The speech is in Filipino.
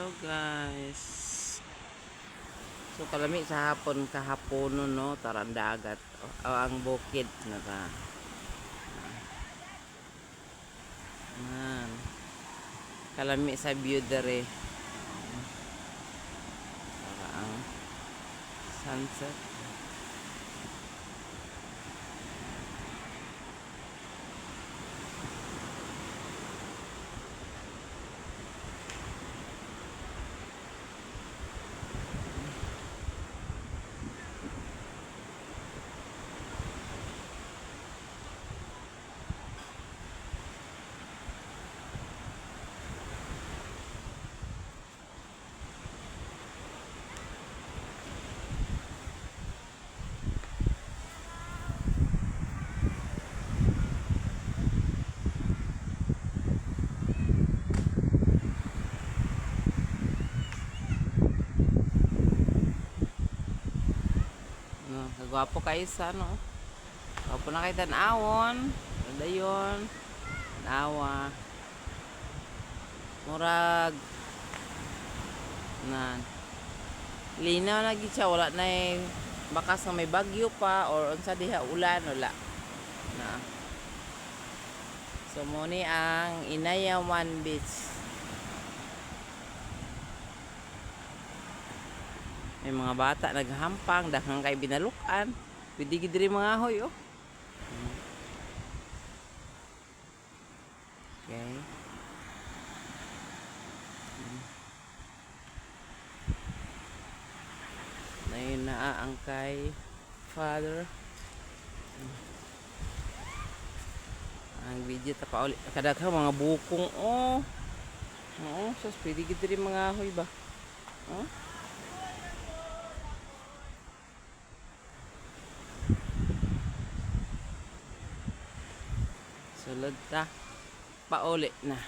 Hello guys. So kalami sa hapon kahapon no tarang dagat ang bukid naka. Man. Kalami sa view dere. Para ang sunset. No, kagwapo kayo sa no. Gwapo na kay tan-awon. Ano yun? Nawa. Murag nan. Linaw na gid siya wala na bakas na may bagyo pa or unsa diha ulan wala. Na. So mo ni ang Inayawan Beach. May mga bata naghampang, daghang kay binalukan. Pwede gid diri mga hoy oh. Okay. Ngayon na ang kay father. Ang video ta pa ulit. Kadaghan mga bukong oh. Oo, so pwede gid diri mga hoy ba. Oh. Sulod ta. Pauli na.